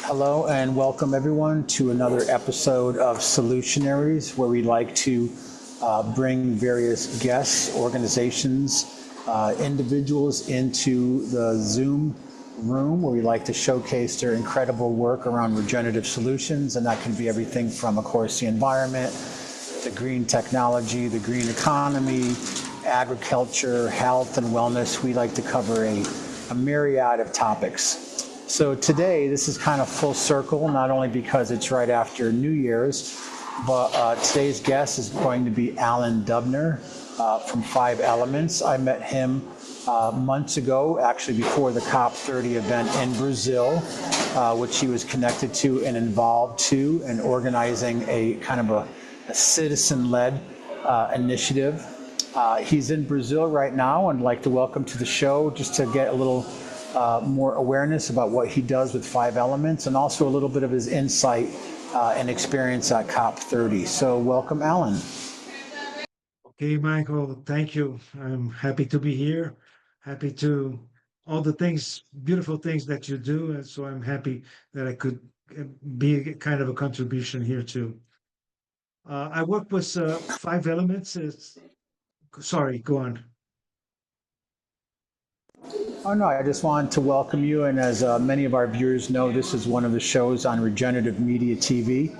Hello and welcome everyone to another episode of Solutionaries, where we like to bring various guests, organizations, individuals into the Zoom room where we like to showcase their incredible work around regenerative solutions. And that can be everything from, of course, the environment, the green technology, the green economy, agriculture, health and wellness. We like to cover a myriad of topics. So today, this is kind of full circle, not only because it's right after New Year's, but today's guest is going to be Alan Dubner from 5 Elements. I met him months ago, actually before the COP30 event in Brazil, which he was connected to and involved to in organizing a kind of a citizen-led initiative. He's in Brazil right now, and I'd like to welcome to the show just to get a little more awareness about what he does with 5 Elements and also a little bit of his insight and experience at COP30. So welcome, Alan. Okay, Michael, thank you. I'm happy to be here. Happy to all the things, beautiful things that you do. And so I'm happy that I could be a kind of a contribution here too. I work with 5 Elements. Sorry, go on. Oh, no, I just wanted to welcome you. And as many of our viewers know, this is one of the shows on Regenerative Media TV.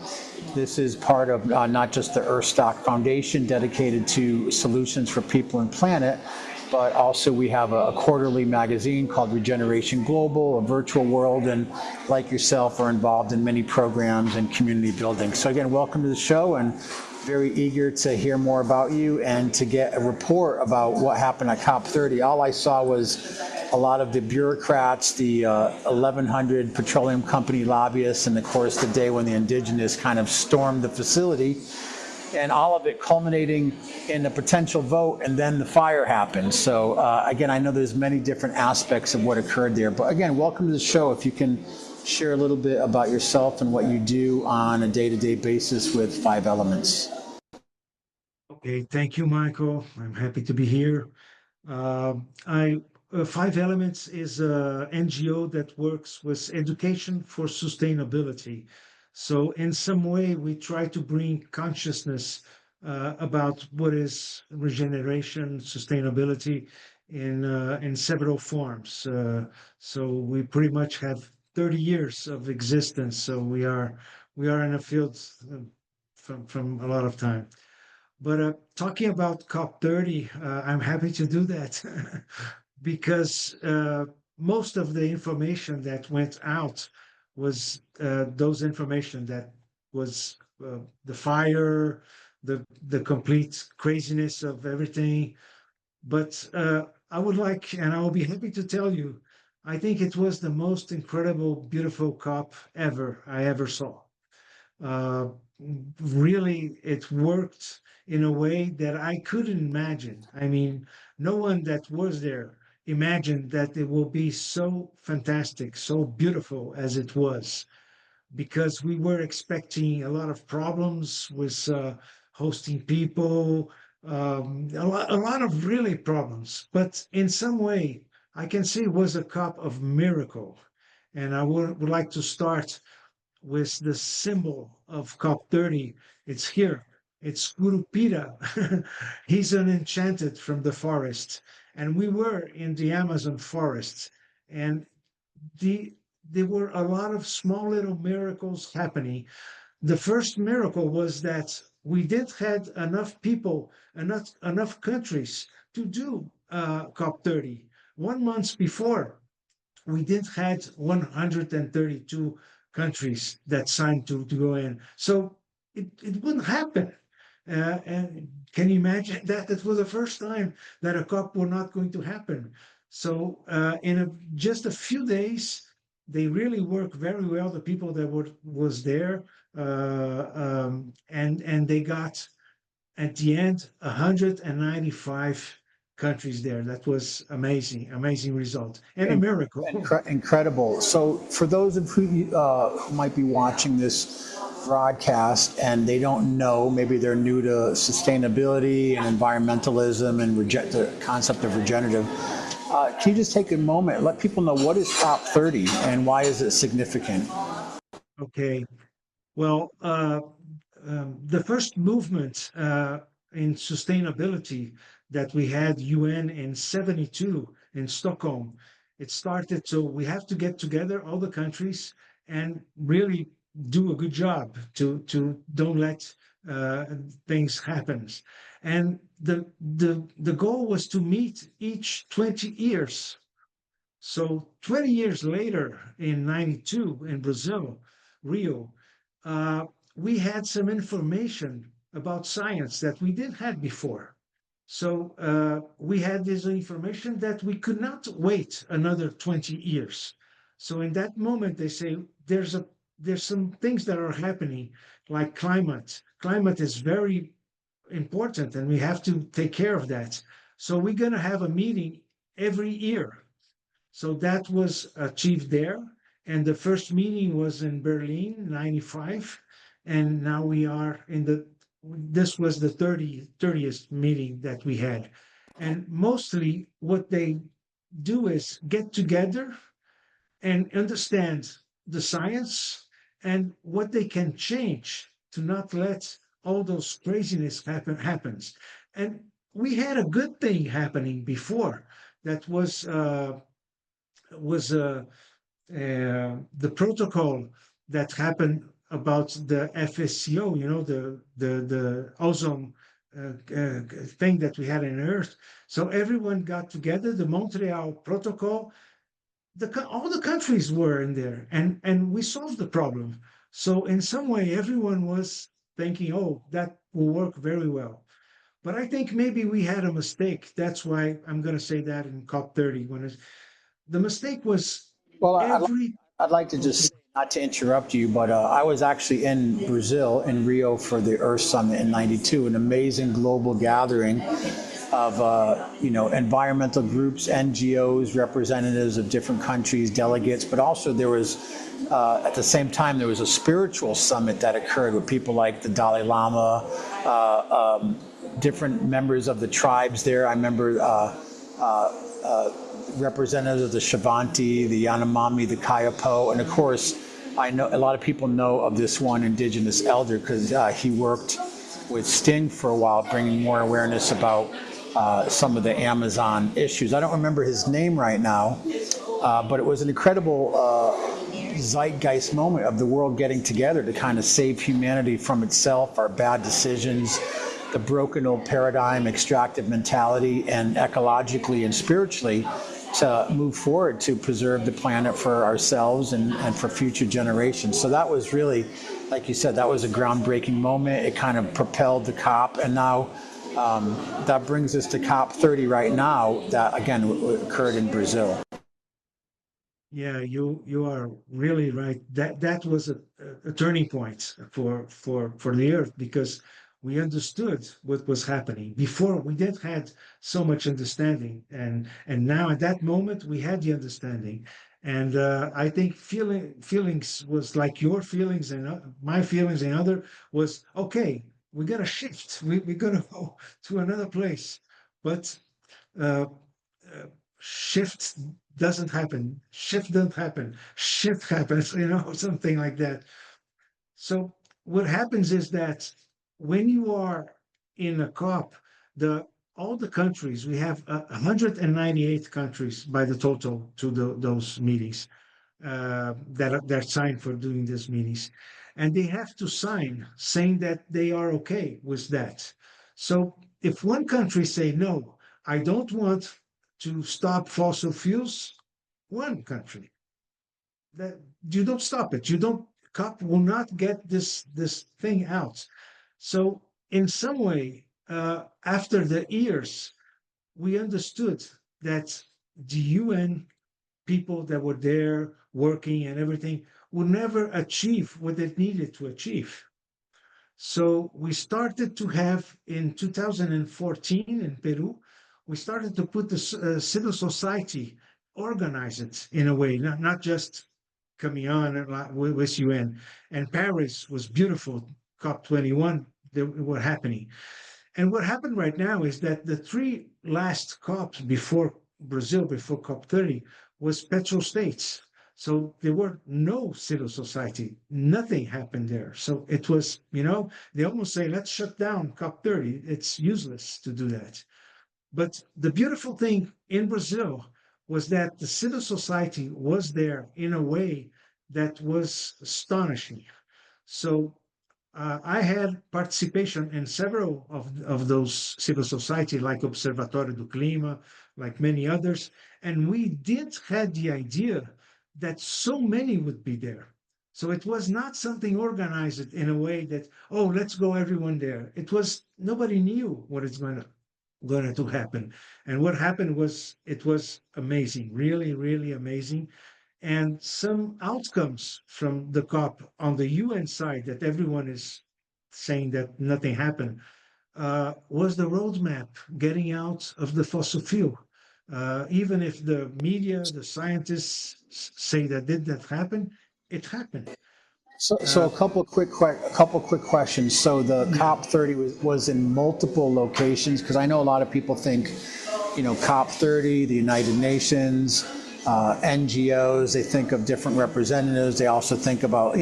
This is part of not just the Earthstock Foundation dedicated to solutions for people and planet, but also we have a quarterly magazine called Regeneration Global, a virtual world, and like yourself are involved in many programs and community building. So again, welcome to the show, and very eager to hear more about you and to get a report about what happened at COP30. All I saw was a lot of the bureaucrats, the 1,100 petroleum company lobbyists, and of course the day when the indigenous kind of stormed the facility, and all of it culminating in a potential vote, and then the fire happened. So again, I know there's many different aspects of what occurred there, but again, welcome to the show. If you can share a little bit about yourself and what you do on a day-to-day basis with 5 Elements. Okay, thank you, Michael. I'm happy to be here. I 5 Elements is a NGO that works with education for sustainability. So in some way, we try to bring consciousness about what is regeneration, sustainability in several forms. So we pretty much have 30 years of existence. So we are in a field from a lot of time. But talking about COP30, I'm happy to do that because most of the information that went out was those information that was the fire, the complete craziness of everything. But I would like, and I will be happy to tell you, I think it was the most incredible, beautiful COP I ever saw. Uh, Really, it worked in a way that I couldn't imagine. I mean, no one that was there imagined that it will be so fantastic, so beautiful as it was, because we were expecting a lot of problems with hosting people, a lot of really problems. But in some way, I can say it was a cup of miracle. And I would like to start with the symbol of COP30. It's here. It's Curupira. He's an enchanted from the forest. And we were in the Amazon forest. And the, there were a lot of small little miracles happening. The first miracle was that we did had enough people, enough countries to do COP30. 1 month before, we did had 132 countries that signed to go in. So it wouldn't happen. And can you imagine that? It was the first time that a COP were not going to happen. So just a few days, they really worked very well. The people that was there, and they got at the end 195 countries there. That was amazing, amazing result and a miracle. Incredible. So for those of who might be watching this broadcast and they don't know, maybe they're new to sustainability and environmentalism and the concept of regenerative, can you just take a moment, let people know what is COP30 and why is it significant? Okay. Well, the first movement in sustainability that we had UN in 72 in Stockholm, it started. So we have to get together, all the countries, and really do a good job to don't let things happen. And the goal was to meet each 20 years. So 20 years later, in 92 in Brazil, Rio, we had some information about science that we didn't have before. So we had this information that we could not wait another 20 years. So in that moment, they say there's some things that are happening, like climate. Climate is very important, and we have to take care of that. So we're going to have a meeting every year, so that was achieved there. And the first meeting was in Berlin, 95. And now we are in this was the 30th meeting that we had. And mostly what they do is get together and understand the science and what they can change to not let all those craziness happens. And we had a good thing happening before that was the protocol that happened about the FSCO, the ozone thing that we had in Earth. So everyone got together, the Montreal Protocol. All the countries were in there, and we solved the problem. So in some way, everyone was thinking, "Oh, that will work very well." But I think maybe we had a mistake. That's why I'm going to say that in COP 30 the mistake was Well, every I'd like to just okay. say, not to interrupt you, but I was actually in Brazil, in Rio, for the Earth Summit in '92, an amazing global gathering of environmental groups, NGOs, representatives of different countries, delegates, but also there was at the same time there was a spiritual summit that occurred with people like the Dalai Lama, different members of the tribes there. I remember representatives of the Shavanti, the Yanomami, the Kayapo, and of course, I know a lot of people know of this one indigenous elder because he worked with Sting for a while, bringing more awareness about some of the Amazon issues. I don't remember his name right now, but it was an incredible zeitgeist moment of the world getting together to kind of save humanity from itself, our bad decisions, the broken old paradigm, extractive mentality, and ecologically and spiritually to move forward to preserve the planet for ourselves and for future generations. So that was really, like you said, that was a groundbreaking moment. It kind of propelled the COP, and now that brings us to COP 30 right now, that again occurred in Brazil. Yeah, you are really right. That was a turning point for the Earth, because we understood what was happening. Before we didn't had so much understanding, and now at that moment we had the understanding. And I think feelings was like your feelings and my feelings and other was okay. We're gonna shift. We're gonna go to another place, but uh, uh, shift doesn't happen. Shift doesn't happen. Shift happens, something like that. So what happens is that when you are in a COP, the all the countries, we have 198 countries by the total to those meetings that signed for doing these meetings, and they have to sign saying that they are okay with that. So if one country say no, I don't want to stop fossil fuels, one country that you don't stop it. You don't COP will not get this thing out. So in some way, after the years, we understood that the UN people that were there working and everything would never achieve what they needed to achieve. So we started to have in 2014 in Peru, we started to put the civil society, organize it in a way, not just coming on with UN. And Paris was beautiful, COP 21, they were happening. And what happened right now is that the three last COPs before Brazil, before COP 30, was petrol states. So there were no civil society. Nothing happened there. So it was, they almost say, let's shut down COP30. It's useless to do that. But the beautiful thing in Brazil was that the civil society was there in a way that was astonishing. So I had participation in several of those civil society, like Observatório do Clima, like many others, and we did had the idea that so many would be there. So it was not something organized in a way that, oh, let's go everyone there. It was nobody knew what is going to happen, and what happened was it was amazing, really, really amazing, and some outcomes from the COP on the UN side that everyone is saying that nothing happened was the roadmap getting out of the fossil fuel. Even if the media, the scientists say that did that happen, it happened. So Uh, a couple quick questions. So the yeah, COP30 was in multiple locations because I know a lot of people think, COP30, the United Nations, NGOs. They think of different representatives. They also think about,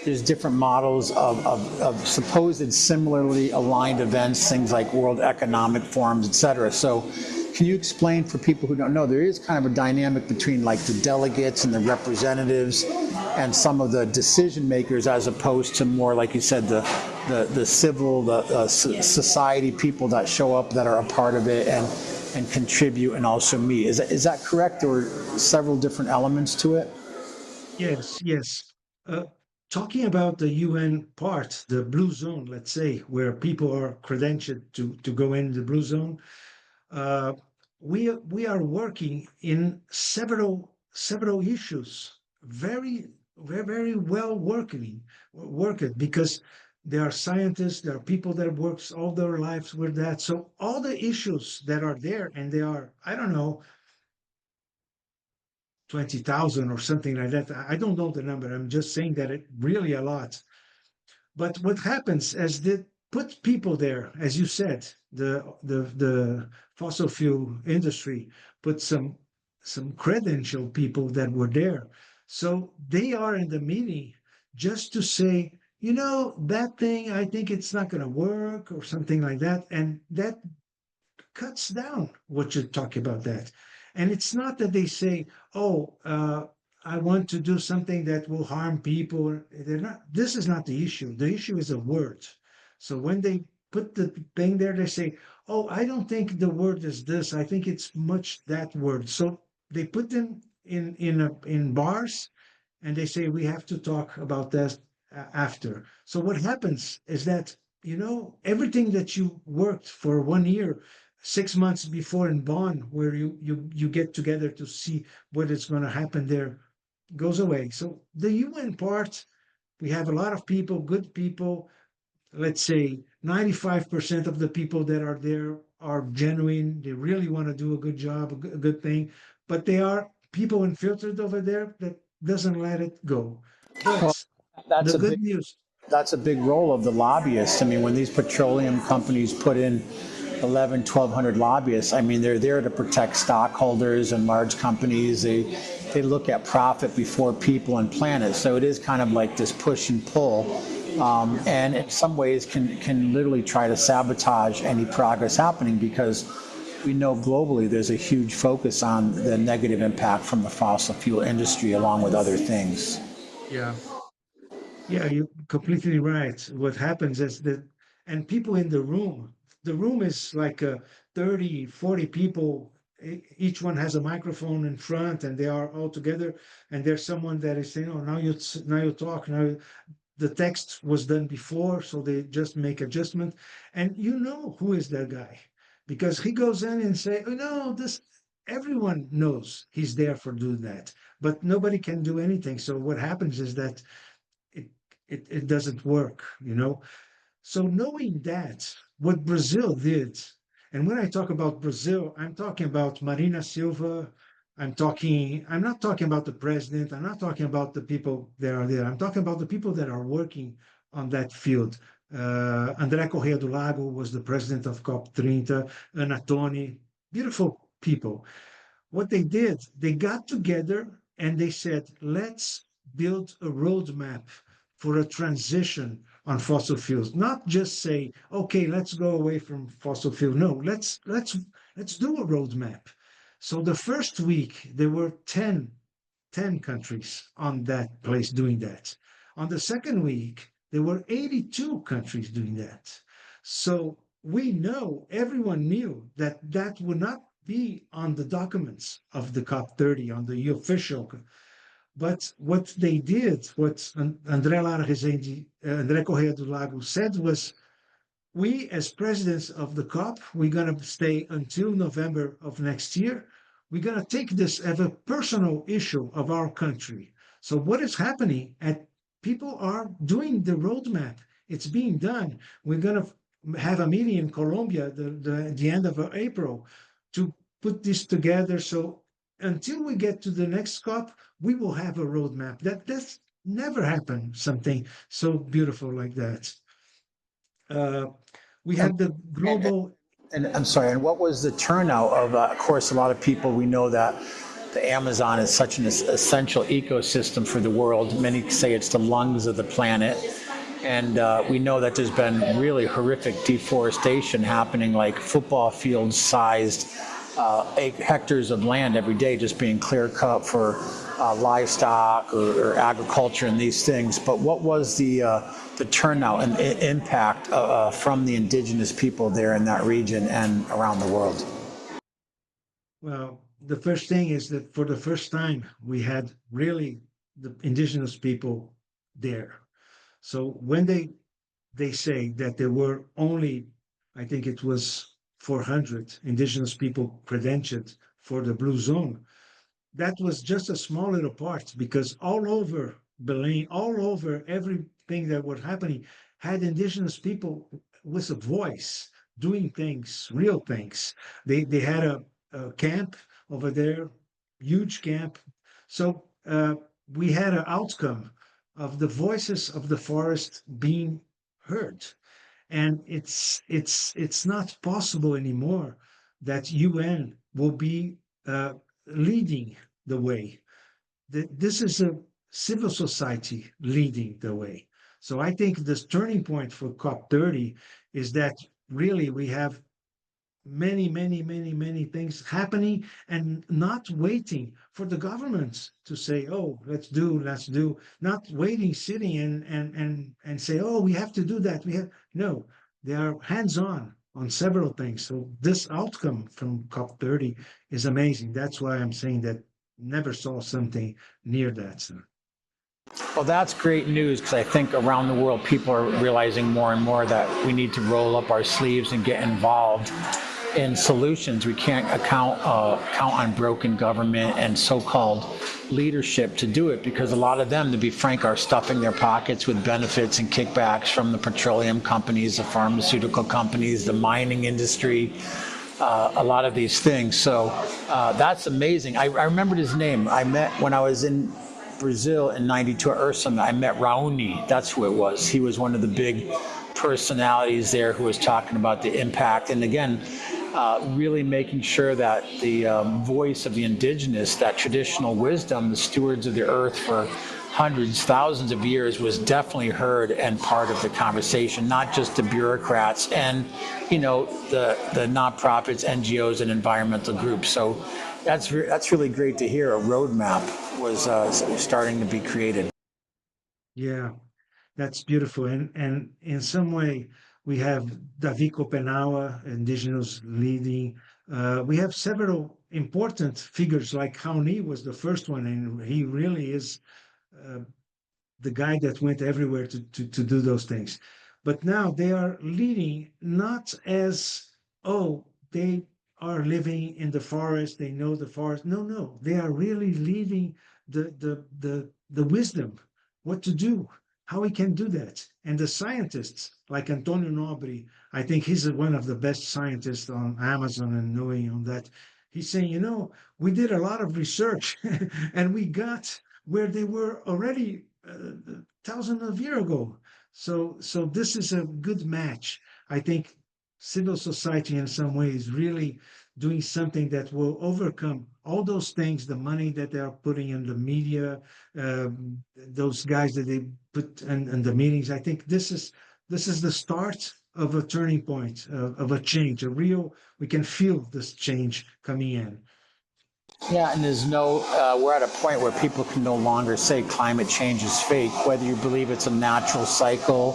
there's different models of supposed similarly aligned events, things like World Economic Forums, et cetera. So can you explain for people who don't know, there is kind of a dynamic between like the delegates and the representatives and some of the decision makers as opposed to more, like you said, the civil, the society people that show up that are a part of it and contribute and also meet. Is that correct, or several different elements to it? yes, yes. Uh, Talking about the UN part, the blue zone, let's say, where people are credentialed to go in the blue zone, uh, we are working in several issues, very well working because there are scientists, there are people that works all their lives with that. So all the issues that are there, and they are, I don't know, 20,000 or something like that. I don't know the number. I'm just saying that it really a lot. But what happens as they put people there, as you said, the fossil fuel industry put some credential people that were there. So they are in the meeting just to say, that thing, I think it's not going to work or something like that. And that cuts down what you're talking about that. And it's not that they say, oh, I want to do something that will harm people. They're not, this is not the issue. The issue is a word. So when they put the thing there, they say, oh, I don't think the word is this. I think it's much that word. So they put them in bars and they say we have to talk about that after. So what happens is that everything that you worked for 1 year, 6 months before in Bonn, where you get together to see what is going to happen there, goes away. So the UN part, we have a lot of people, good people. Let's say 95% of the people that are there are genuine. They really want to do a good job, a good thing, but they are people infiltrated over there that doesn't let it go. Well, But that's the a good big news, that's a big role of the lobbyists. I mean, when these petroleum companies put in 11, 1,200 lobbyists, I mean, they're there to protect stockholders and large companies. They look at profit before people and planet. So it is kind of like this push and pull, and in some ways can literally try to sabotage any progress happening because we know globally there's a huge focus on the negative impact from the fossil fuel industry along with other things. yeah, yeah, you're completely right. What happens is that, and people in the room is like 30, 40 people. Each one has a microphone in front and they are all together. And there's someone that is saying, oh, now you talk. Now the text was done before, so they just make adjustment. And you know who is that guy because he goes in and say, oh, no, this, everyone knows he's there for doing that, but nobody can do anything. So what happens is that it it doesn't work. So knowing that, what Brazil did, and when I talk about Brazil, I'm talking about Marina Silva. I'm not talking about the president. I'm not talking about the people that are there. I'm talking about the people that are working on that field. André Correia do Lago was the president of COP30, Ana Toni, beautiful people. What they did, they got together and they said, let's build a roadmap for a transition on fossil fuels. Not just say, okay, let's go away from fossil fuel. No, let's do a roadmap. So the first week there were 10 countries on that place doing that. On the second week, there were 82 countries doing that. So we know, everyone knew that that would not be on the documents of the COP30, on the official. But what they did, what André Lara Rezende, André Correia do Lago said was, we as presidents of the COP, we're going to stay until November of next year. We're going to take this as a personal issue of our country. So what is happening? People are doing the roadmap. It's being done. We're going to have a meeting in Colombia the end of April to put this together. So until we get to the next COP, we will have a roadmap. That's never happened, something so beautiful like that. Uh, we And, have the and, global. and I'm sorry, and what was the turnout of course, a lot of people, we know that the Amazon is such an essential ecosystem for the world. Many say it's the lungs of the planet. And we know that there's been really horrific deforestation happening, like football field sized hectares of land every day just being clear cut for livestock or agriculture and these things. But what was the turnout and impact from the indigenous people there in that region and around the world? Well, the first thing is that for the first time, we had really the indigenous people there. So when they say that there were only, I think it was 400 indigenous people credentialed for the blue zone, that was just a small little part, because all over Belém, all over everything that was happening, had indigenous people with a voice, doing things, real things. They had a camp over there, huge camp. So we had an outcome of the voices of the forest being heard. And it's not possible anymore that UN will be leading the way. This is a civil society leading the way. So I think this turning point for COP30 is that really we have many things happening, and not waiting for the governments to say, oh, let's do, not waiting, sitting and say, oh, we have to do that. No, they are hands on several things. So this outcome from COP30 is amazing. That's why I'm saying that never saw something near that. So. Well, that's great news, because I think around the world people are realizing more and more that we need to roll up our sleeves and get involved in solutions. We can't count on broken government and so-called leadership to do it, because a lot of them, to be frank, are stuffing their pockets with benefits and kickbacks from the petroleum companies, the pharmaceutical companies, the mining industry, a lot of these things. So that's amazing. I remembered his name. I met when I was in Brazil in '92 at Earth Summit. I met Raoni. That's who it was. He was one of the big personalities there who was talking about the impact. And again, really making sure that the voice of the indigenous, that traditional wisdom, the stewards of the earth for hundreds, thousands of years, was definitely heard and part of the conversation, not just the bureaucrats and, the nonprofits, NGOs, and environmental groups. So that's really great to hear. A roadmap was starting to be created. Yeah, that's beautiful. And in some way, we have Davi Kopenawa, indigenous leading. We have several important figures, like Raoni was the first one, and he really is uh, the guy that went everywhere to do those things. But now they are leading not as, oh, they are living in the forest, they know the forest. No, they are really leading the wisdom, what to do, how we can do that. And the scientists, like Antonio Nobri, I think he's one of the best scientists on Amazon and knowing on that. He's saying, we did a lot of research and we got where they were already thousands of years ago. So this is a good match. I think civil society in some ways really doing something that will overcome all those things, the money that they are putting in the media, those guys that they put in the meetings, I think this is the start of a turning point, of a change, we can feel this change coming in. Yeah, and we're at a point where people can no longer say climate change is fake, whether you believe it's a natural cycle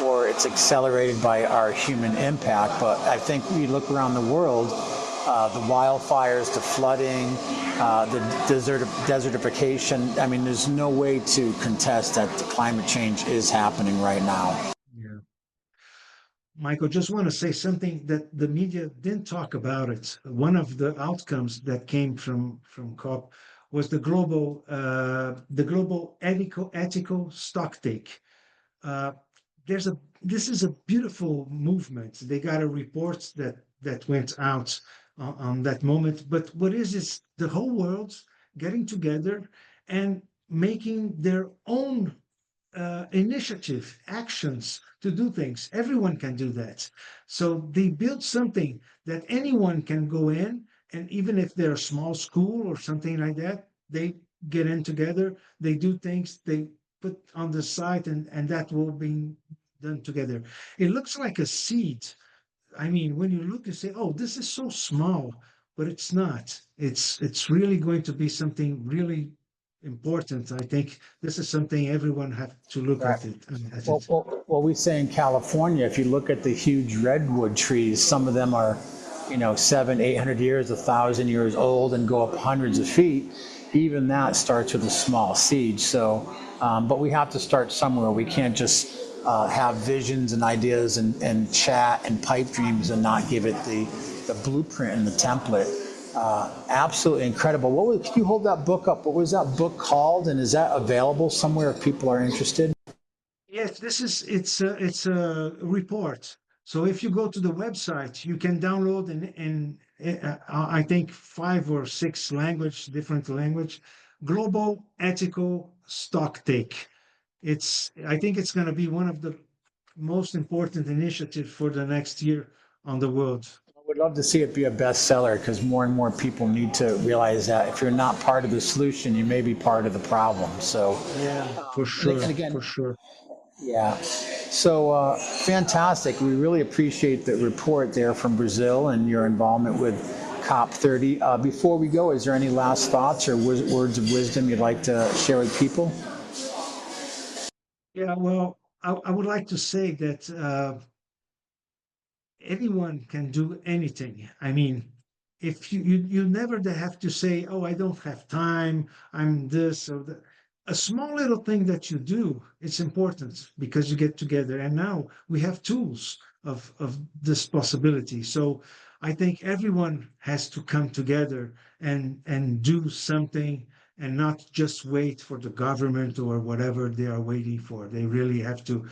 or it's accelerated by our human impact. But I think we look around the world, the wildfires, the flooding, the desertification. I mean, there's no way to contest that the climate change is happening right now. Yeah. Michael, just want to say something that the media didn't talk about it. One of the outcomes that came from COP was the global ethical stocktake. Uh, this is a beautiful movement. They got a report that went out on that moment. But what is the whole world getting together and making their own initiative, actions to do things. Everyone can do that. So they build something that anyone can go in, and even if they're a small school or something like that, they get in together, they do things, they put on the site, and that will be done together. It looks like a seed. I mean, when you look, you say, "Oh, this is so small," but it's not. It's really going to be something really important. I think this is something everyone have to look Right. at it. At Well, it. well, well, we say in California, if you look at the huge redwood trees, some of them are, 700, 800 years, 1,000 years old, and go up hundreds of feet. Even that starts with a small seed. So, but we have to start somewhere. We can't just have visions and ideas and chat and pipe dreams and not give it the blueprint and the template. Absolutely incredible. Can you hold that book up? What was that book called? And is that available somewhere if people are interested? Yes, it's a report. So if you go to the website, you can download I think 5 or 6 different language, global ethical stock take. I think it's going to be one of the most important initiatives for the next year on the world. I would love to see it be a bestseller because more and more people need to realize that if you're not part of the solution, you may be part of the problem. So, Yeah, for and sure, again, for sure. yeah. So fantastic. We really appreciate the report there from Brazil and your involvement with COP30. Before we go, is there any last thoughts or words of wisdom you'd like to share with people? Yeah, well, I would like to say that anyone can do anything. I mean, if you never have to say, "Oh, I don't have time, I'm this or that." A small little thing that you do, it's important because you get together. And now we have tools of this possibility. So I think everyone has to come together and do something and not just wait for the government or whatever they are waiting for. They really have to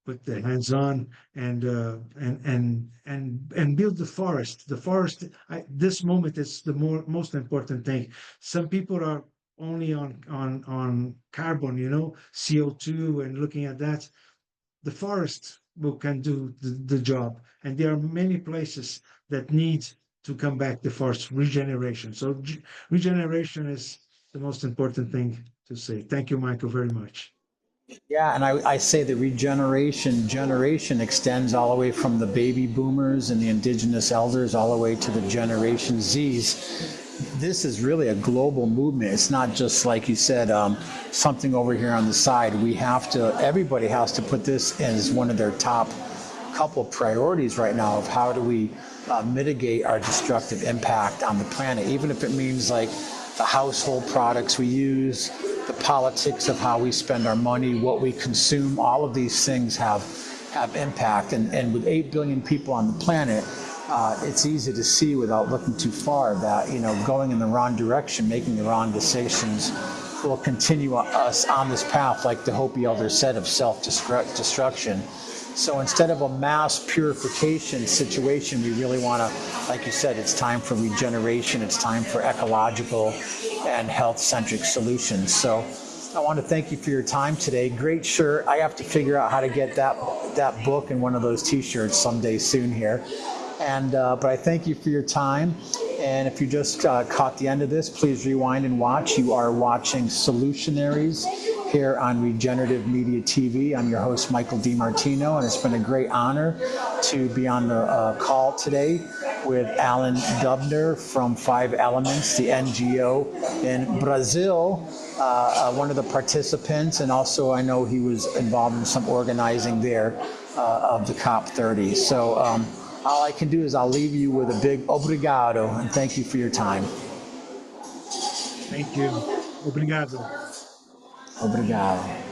put their hands on and build the forest. The forest. This moment is the most important thing. Some people are only on carbon, CO2, and looking at that. The forest can do the job, and there are many places that need to come back. The forest regeneration. So regeneration is the most important thing to say. Thank you, Michael, very much. Yeah, and I say the regeneration generation extends all the way from the baby boomers and the indigenous elders all the way to the Generation Zs. This is really a global movement. It's not just like you said, something over here on the side. Everybody has to put this as one of their top couple priorities right now of how do we mitigate our destructive impact on the planet, even if it means like the household products we use, the politics of how we spend our money, what we consume, all of these things have impact. And with 8 billion people on the planet, it's easy to see without looking too far that, going in the wrong direction, making the wrong decisions will continue us on this path, like the Hopi elder said, of self-destruction. So instead of a mass purification situation, we really want to, like you said, it's time for regeneration. It's time for ecological and health-centric solutions. So I want to thank you for your time today. Great shirt. I have to figure out how to get that book and one of those T-shirts someday soon here. But I thank you for your time. And if you just caught the end of this, please rewind and watch. You are watching Solutionaries here on Regenerative Media TV. I'm your host, Michael DiMartino, and it's been a great honor to be on the call today with Alan Dubner from 5 Elements, the NGO in Brazil, one of the participants, and also I know he was involved in some organizing there of the COP30. So all I can do is I'll leave you with a big obrigado, and thank you for your time. Thank you. Obrigado. Obrigado.